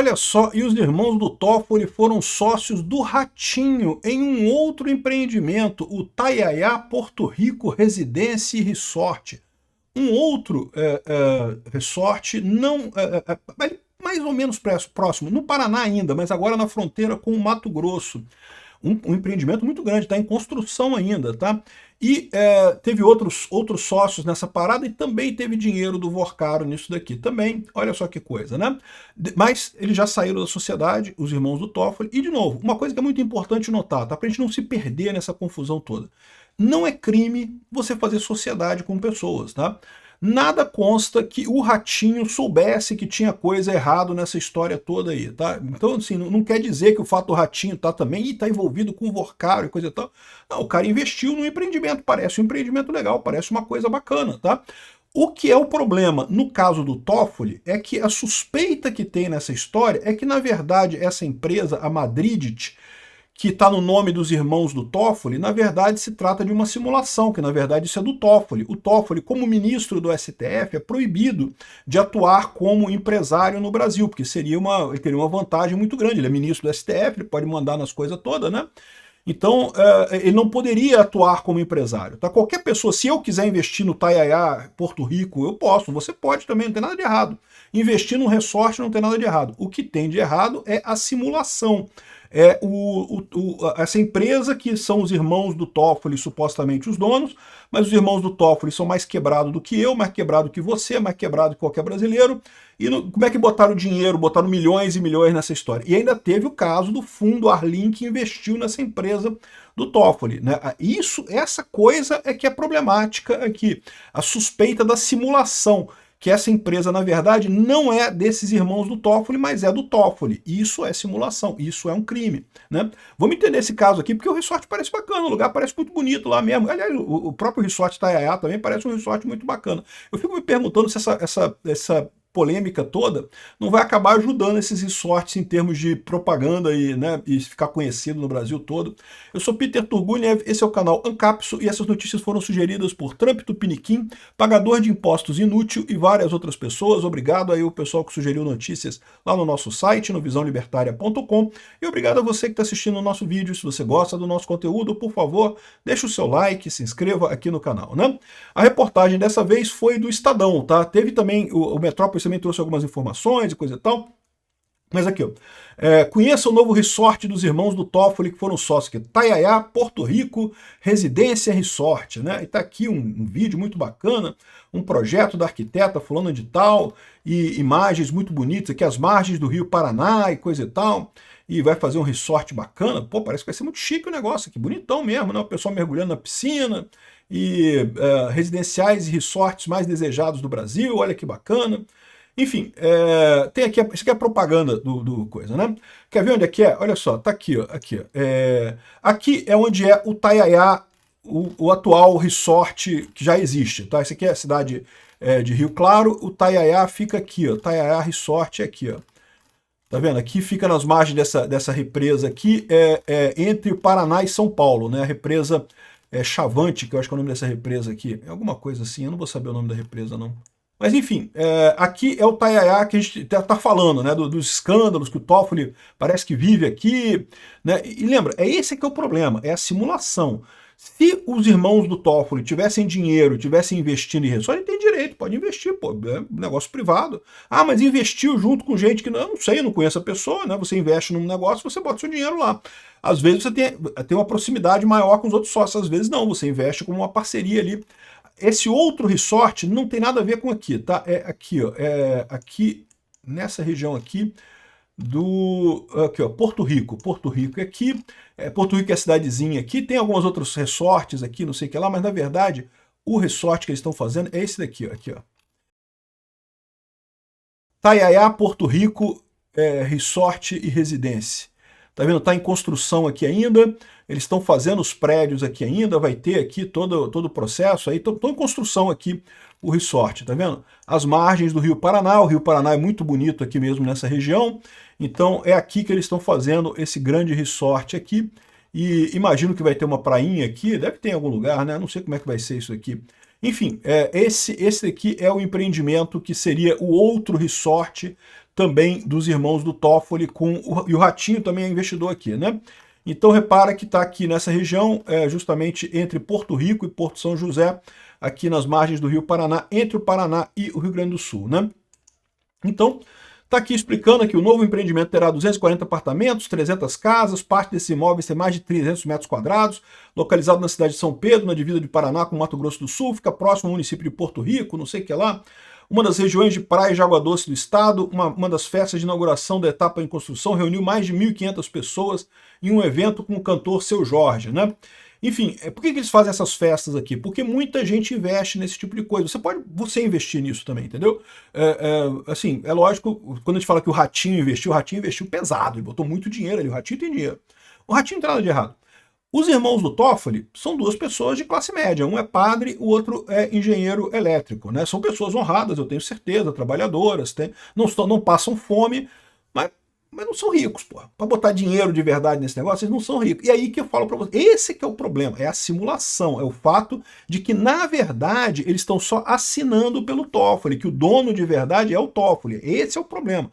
olha só, e os irmãos do Toffoli foram sócios do Ratinho em um outro empreendimento, o Taiaiá Porto Rico Residência e Resort. Um outro resort, não, mais ou menos próximo, no Paraná ainda, mas agora na fronteira com o Mato Grosso. Um empreendimento muito grande, está em construção ainda, tá? E teve outros sócios nessa parada e também teve dinheiro do Vorcaro nisso daqui também. Olha só que coisa, né? Mas eles já saíram da sociedade, os irmãos do Toffoli. E, de novo, uma coisa que é muito importante notar, tá? Pra gente não se perder nessa confusão toda. Não é crime você fazer sociedade com pessoas, tá? Nada consta que o Ratinho soubesse que tinha coisa errada nessa história toda aí, tá? Então, assim, não quer dizer que o fato do Ratinho tá também e tá envolvido com o Vorcaro e coisa e tal. Não, o cara investiu no empreendimento, parece um empreendimento legal, parece uma coisa bacana, tá? O que é o problema no caso do Toffoli é que a suspeita que tem nessa história é que, na verdade, essa empresa, a Madridit, que está no nome dos irmãos do Toffoli, na verdade se trata de uma simulação, que na verdade isso é do Toffoli. O Toffoli, como ministro do STF, é proibido de atuar como empresário no Brasil, porque ele teria uma vantagem muito grande. Ele é ministro do STF, ele pode mandar nas coisas todas, né? Então, ele não poderia atuar como empresário. Tá? Qualquer pessoa, se eu quiser investir no Taiaiá, Porto Rico, eu posso, você pode também, não tem nada de errado. Investir num resort não tem nada de errado. O que tem de errado é a simulação. Essa empresa que são os irmãos do Toffoli, supostamente os donos, mas os irmãos do Toffoli são mais quebrados do que eu, mais quebrado que você, mais quebrado que qualquer brasileiro. E como é que botaram dinheiro, botaram milhões e milhões nessa história? E ainda teve o caso do fundo Arlin que investiu nessa empresa do Toffoli, né? Essa coisa é que é problemática aqui, a suspeita da simulação, que essa empresa, na verdade, não é desses irmãos do Toffoli, mas é do Toffoli. Isso é simulação, isso é um crime, né? Vamos entender esse caso aqui, porque o resort parece bacana, o lugar parece muito bonito lá mesmo. Aliás, o próprio resort Taiaiá também parece um resort muito bacana. Eu fico me perguntando se essa polêmica toda não vai acabar ajudando esses resorts em termos de propaganda e ficar conhecido no Brasil todo. Eu sou Peter Turguniev, esse é o canal Ancapso e essas notícias foram sugeridas por Trump Tupiniquim, pagador de impostos inútil e várias outras pessoas. Obrigado aí o pessoal que sugeriu notícias lá no nosso site, no visãolibertaria.com, e obrigado a você que está assistindo o nosso vídeo. Se você gosta do nosso conteúdo, por favor, deixa o seu like, se inscreva aqui no canal, né? A reportagem dessa vez foi do Estadão, tá? Teve também o Metrópolis também trouxe algumas informações e coisa e tal. Mas aqui, ó, conheça o novo resort dos irmãos do Toffoli que foram sócios, que é Taiaiá, Porto Rico, Residência Resort, né? E tá aqui um vídeo muito bacana, um projeto da arquiteta fulano de tal, e imagens muito bonitas aqui, as margens do Rio Paraná e coisa e tal, e vai fazer um resort bacana. Pô, parece que vai ser muito chique o negócio aqui, bonitão mesmo, né? O pessoal mergulhando na piscina, e residenciais e resorts mais desejados do Brasil, olha que bacana. Enfim, tem aqui, isso aqui é a propaganda do coisa, né? Quer ver onde é que é? Olha só, tá aqui, ó, aqui. Ó, aqui é onde é o Taiaiá, o atual resort que já existe, tá? Esse aqui é a cidade de Rio Claro, o Taiaiá fica aqui, ó, Taiaiá Resort é aqui, ó. Tá vendo? Aqui fica nas margens dessa represa aqui, entre o Paraná e São Paulo, né? A represa Chavante, que eu acho que é o nome dessa represa aqui. É alguma coisa assim, eu não vou saber o nome da represa, não. Mas enfim, aqui é o Taiaiá que a gente está falando, né, dos escândalos que o Toffoli parece que vive aqui, né? E lembra, esse que é o problema, é a simulação. Se os irmãos do Toffoli tivessem dinheiro, tivessem investindo em resort, ele tem direito, pode investir, pô, é um negócio privado. Ah, mas investiu junto com gente que eu não sei, eu não conheço a pessoa, né? Você investe num negócio, você bota seu dinheiro lá. Às vezes você tem uma proximidade maior com os outros sócios, às vezes não, você investe como uma parceria ali. Esse outro resort não tem nada a ver com aqui, tá? É aqui, ó, aqui nessa região aqui aqui, ó, Porto Rico. Porto Rico é aqui, Porto Rico é a cidadezinha aqui, tem alguns outros resorts aqui, não sei o que lá, mas na verdade o resort que eles estão fazendo é esse daqui, ó, aqui, ó. Taiaiá, Porto Rico, Resort e Residência. Tá vendo? Tá em construção aqui ainda, eles estão fazendo os prédios aqui ainda, vai ter aqui todo o processo aí, estão em construção aqui o resort, tá vendo? As margens do Rio Paraná, o Rio Paraná é muito bonito aqui mesmo nessa região, então é aqui que eles estão fazendo esse grande resort aqui, e imagino que vai ter uma prainha aqui, deve ter em algum lugar, né? Não sei como é que vai ser isso aqui. Enfim, esse aqui é o empreendimento que seria o outro resort, também dos irmãos do Toffoli, e o Ratinho também é investidor aqui, né? Então repara que está aqui nessa região, justamente entre Porto Rico e Porto São José, aqui nas margens do Rio Paraná, entre o Paraná e o Rio Grande do Sul, né? Então, está aqui explicando que o novo empreendimento terá 240 apartamentos, 300 casas, parte desses imóveis tem mais de 300 metros quadrados, localizado na cidade de São Pedro, na divisa de Paraná com Mato Grosso do Sul, fica próximo ao município de Porto Rico, não sei o que lá, uma das regiões de praia de água doce do estado. Uma das festas de inauguração da etapa em construção reuniu mais de 1.500 pessoas em um evento com o cantor Seu Jorge, né? Enfim, por que eles fazem essas festas aqui? Porque muita gente investe nesse tipo de coisa. Você pode investir nisso também, entendeu? Assim, é lógico, quando a gente fala que o Ratinho investiu pesado, ele botou muito dinheiro ali, o Ratinho tem dinheiro. O Ratinho não tem nada de errado. Os irmãos do Toffoli são duas pessoas de classe média, um é padre, o outro é engenheiro elétrico, né? São pessoas honradas, eu tenho certeza, trabalhadoras, não passam fome, mas não são ricos, pô. Para botar dinheiro de verdade nesse negócio, eles não são ricos. E aí que eu falo para vocês, esse que é o problema, é a simulação, é o fato de que, na verdade, eles estão só assinando pelo Toffoli, que o dono de verdade é o Toffoli. Esse é o problema.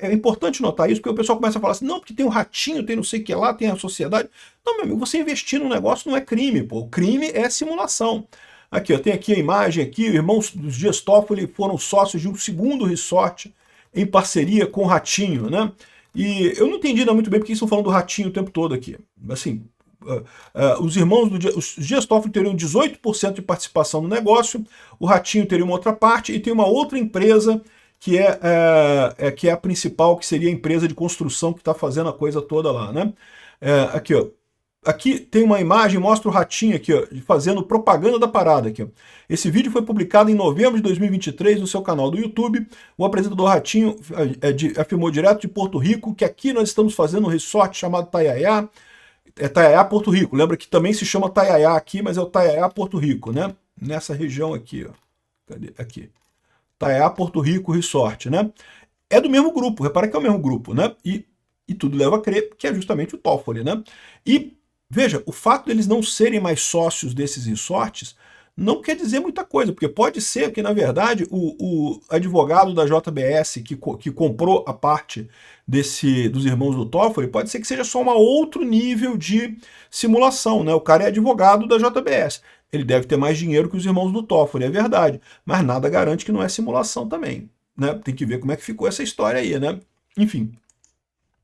É importante notar isso, porque o pessoal começa a falar assim, não, porque tem o Ratinho, tem não sei o que lá, tem a sociedade. Não, meu amigo, você investir num negócio não é crime, pô. O crime é simulação. Aqui, ó, tem aqui a imagem aqui, os irmãos dos Dias Toffoli foram sócios de um segundo resort em parceria com o Ratinho, né? E eu não entendi muito bem porque eles estão falando do Ratinho o tempo todo aqui. Assim, os irmãos os Dias Toffoli teriam 18% de participação no negócio, o Ratinho teria uma outra parte e tem uma outra empresa que é a principal, que seria a empresa de construção que está fazendo a coisa toda lá, né? Aqui, ó. Aqui tem uma imagem, mostra o Ratinho aqui, ó, fazendo propaganda da parada aqui, ó. Esse vídeo foi publicado em novembro de 2023 no seu canal do YouTube. O apresentador Ratinho afirmou direto de Porto Rico que aqui nós estamos fazendo um resort chamado Taiaiá. É Taiaiá, Porto Rico. Lembra que também se chama Taiaiá aqui, mas é o Taiaiá, Porto Rico, né? Nessa região aqui, ó. Cadê? Aqui. Taiaiá, Porto Rico Resort, né? É do mesmo grupo, repara que é o mesmo grupo, né? E tudo leva a crer que é justamente o Toffoli, né? E veja, o fato deles não serem mais sócios desses resorts não quer dizer muita coisa, porque pode ser que, na verdade, o advogado da JBS que comprou a parte dos irmãos do Toffoli, pode ser que seja só um outro nível de simulação, né? O cara é advogado da JBS. Ele deve ter mais dinheiro que os irmãos do Toffoli, é verdade, mas nada garante que não é simulação também, né? Tem que ver como é que ficou essa história aí, né? Enfim.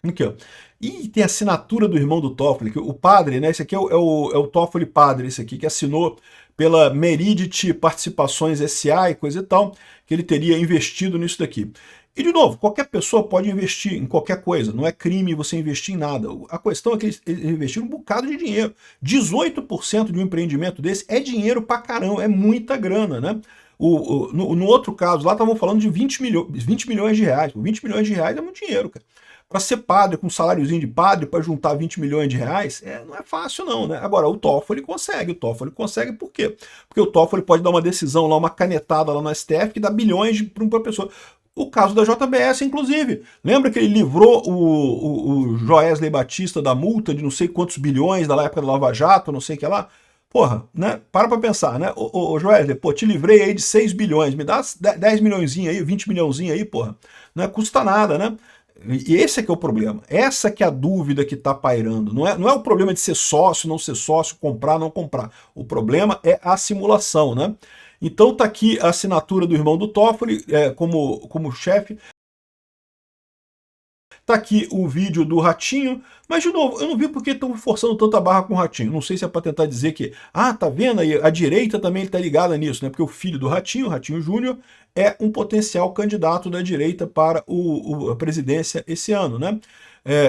Aqui, ó. E tem a assinatura do irmão do Toffoli, que o padre, né? Esse aqui é o Toffoli padre, esse aqui, que assinou pela Meridit Participações SA e coisa e tal, que ele teria investido nisso daqui. E, de novo, qualquer pessoa pode investir em qualquer coisa, não é crime você investir em nada. A questão é que eles investiram um bocado de dinheiro. 18% de um empreendimento desse é dinheiro pra caramba, é muita grana, né? No outro caso lá, estavam falando de 20 milhões de reais. 20 milhões de reais é muito dinheiro, cara. Para ser padre, com um saláriozinho de padre, para juntar 20 milhões de reais, não é fácil não, né? Agora, o Toffoli consegue por quê? Porque o Toffoli pode dar uma decisão lá, uma canetada lá no STF, que dá bilhões para uma pessoa. O caso da JBS, inclusive. Lembra que ele livrou o Joesley Batista da multa de não sei quantos bilhões da época do Lava Jato, não sei o que lá? Porra, né? Para pensar, né? Ô Joesley, pô, te livrei aí de 6 bilhões, me dá 10 milhõezinho aí, 20 milhãozinho aí, porra. Não custa nada, né? E esse é que é o problema. Essa que é a dúvida que está pairando. Não é o problema de ser sócio, não ser sócio, comprar, não comprar. O problema é a simulação, né? Então tá aqui a assinatura do irmão do Toffoli como chefe. Tá aqui o vídeo do Ratinho, mas de novo, eu não vi por que estão forçando tanta barra com o Ratinho. Não sei se é para tentar dizer que, tá vendo aí, a direita também está ligada nisso, né? Porque o filho do Ratinho, o Ratinho Júnior, é um potencial candidato da direita para a presidência esse ano, né?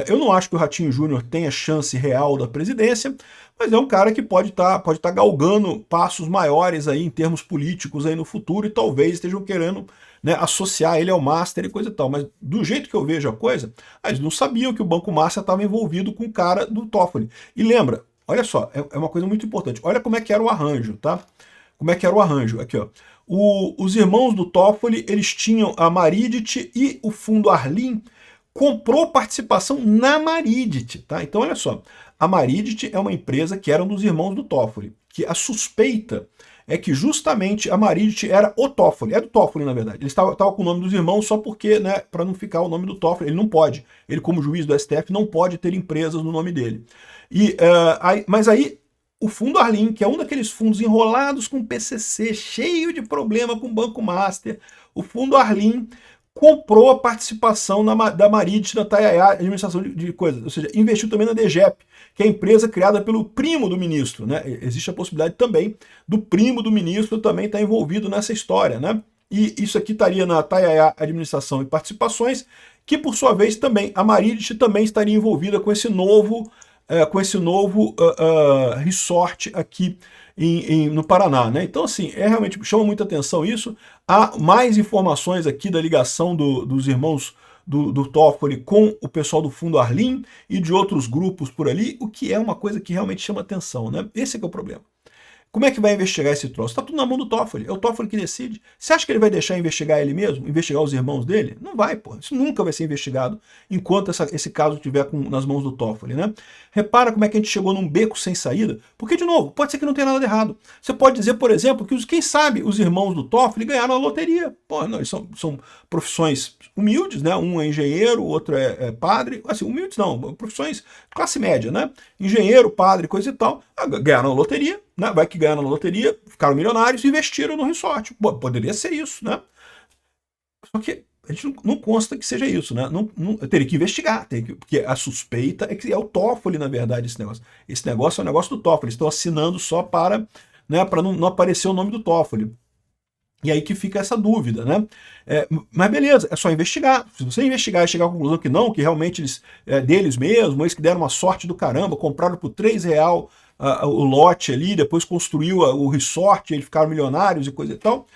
Eu não acho que o Ratinho Júnior tenha chance real da presidência, mas é um cara que pode tá galgando passos maiores aí em termos políticos aí no futuro e talvez estejam querendo, né, associar ele ao Master e coisa e tal. Mas do jeito que eu vejo a coisa, eles não sabiam que o Banco Master estava envolvido com o cara do Toffoli. E lembra, olha só, é uma coisa muito importante. Olha como é que era o arranjo, tá? Como é que era o arranjo? Aqui, ó. Os irmãos do Toffoli, eles tinham a Maridit e o fundo Arlim comprou participação na Maridit, tá? Então, olha só, a Maridit é uma empresa que era um dos irmãos do Toffoli, que a suspeita é que justamente a Maridit era o Toffoli, é do Toffoli na verdade. Ele estava com o nome dos irmãos só porque, né, para não ficar o nome do Toffoli, ele não pode. Ele, como juiz do STF, não pode ter empresas no nome dele. Mas aí o Fundo Arlim, que é um daqueles fundos enrolados com PCC, cheio de problema com o Banco Master, o Fundo Arlim comprou a participação da Maridit, da Tayaya, administração de coisas, ou seja, investiu também na DGEP, que é a empresa criada pelo primo do ministro, né? Existe a possibilidade também do primo do ministro também estar envolvido nessa história, né? E isso aqui estaria na Tayaya Administração e Participações, que por sua vez também, a Maridit também estaria envolvida com esse novo resort aqui no Paraná, né? Então, assim, realmente chama muita atenção isso. Há mais informações aqui da ligação dos irmãos do Toffoli com o pessoal do Fundo Arlim e de outros grupos por ali, o que é uma coisa que realmente chama atenção, né? Esse é que é o problema. Como é que vai investigar esse troço? Está tudo na mão do Toffoli, é o Toffoli que decide. Você acha que ele vai deixar investigar ele mesmo? Investigar os irmãos dele? Não vai, pô. Isso nunca vai ser investigado enquanto esse caso estiver nas mãos do Toffoli, né? Repara como é que a gente chegou num beco sem saída, porque, de novo, pode ser que não tenha nada de errado. Você pode dizer, por exemplo, que quem sabe os irmãos do Toffoli ganharam a loteria. Pô, não, eles são profissões humildes, né? Um é engenheiro, o outro é padre. Assim, humildes não, profissões classe média, né? Engenheiro, padre, coisa e tal. Ganharam a loteria, né? Vai que ganharam na loteria, ficaram milionários e investiram no resort. Pô, poderia ser isso, né? Só que a gente não consta que seja isso, né? Teria que investigar, porque a suspeita é que é o Toffoli, na verdade, esse negócio. Esse negócio é um negócio do Toffoli, eles estão assinando só para não aparecer o nome do Toffoli. E aí que fica essa dúvida, né? Mas beleza, é só investigar. Se você investigar e chegar à conclusão que não, que realmente eles, deles mesmo, eles que deram uma sorte do caramba, compraram por R$3 o lote ali, depois construiu o resort, eles ficaram milionários e coisa e tal,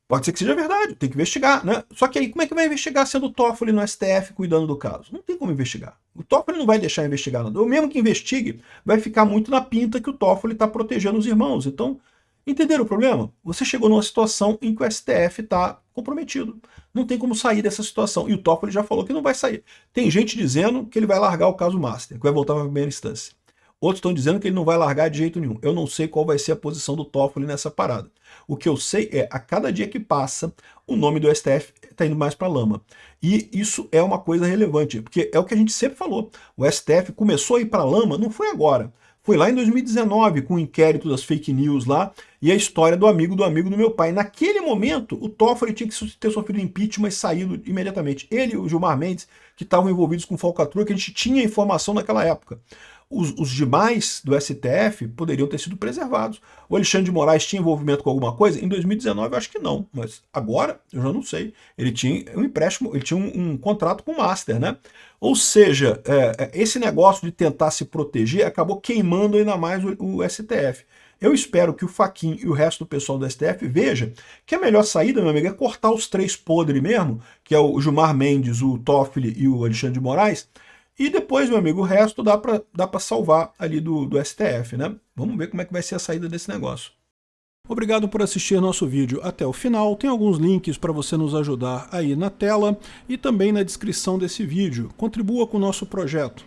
pode ser que seja verdade, tem que investigar, né? Só que aí como é que vai investigar sendo o Toffoli no STF cuidando do caso? Não tem como investigar. O Toffoli não vai deixar investigar nada. Ou mesmo que investigue, vai ficar muito na pinta que o Toffoli está protegendo os irmãos. Então, entenderam o problema? Você chegou numa situação em que o STF está comprometido. Não tem como sair dessa situação. E o Toffoli já falou que não vai sair. Tem gente dizendo que ele vai largar o caso Master, que vai voltar para a primeira instância. Outros estão dizendo que ele não vai largar de jeito nenhum. Eu não sei qual vai ser a posição do Toffoli nessa parada. O que eu sei é, a cada dia que passa, o nome do STF está indo mais para a lama. E isso é uma coisa relevante, porque é o que a gente sempre falou. O STF começou a ir para a lama, não foi agora. Foi lá em 2019, com o inquérito das fake news lá, e a história do amigo do meu pai. Naquele momento, o Toffoli tinha que ter sofrido impeachment e saído imediatamente. Ele e o Gilmar Mendes, que estavam envolvidos com falcatrua, que a gente tinha informação naquela época. Os demais do STF poderiam ter sido preservados. O Alexandre de Moraes tinha envolvimento com alguma coisa? Em 2019 eu acho que não, mas agora eu já não sei. Ele tinha um empréstimo, ele tinha um contrato com o Master, né? Ou seja, esse negócio de tentar se proteger acabou queimando ainda mais o STF. Eu espero que o Fachin e o resto do pessoal do STF veja que a melhor saída, meu amigo, é cortar os três podres mesmo, que é o Gilmar Mendes, o Toffoli e o Alexandre de Moraes. E depois, meu amigo, o resto dá para salvar ali do STF, né? Vamos ver como é que vai ser a saída desse negócio. Obrigado por assistir nosso vídeo até o final. Tem alguns links para você nos ajudar aí na tela e também na descrição desse vídeo. Contribua com o nosso projeto.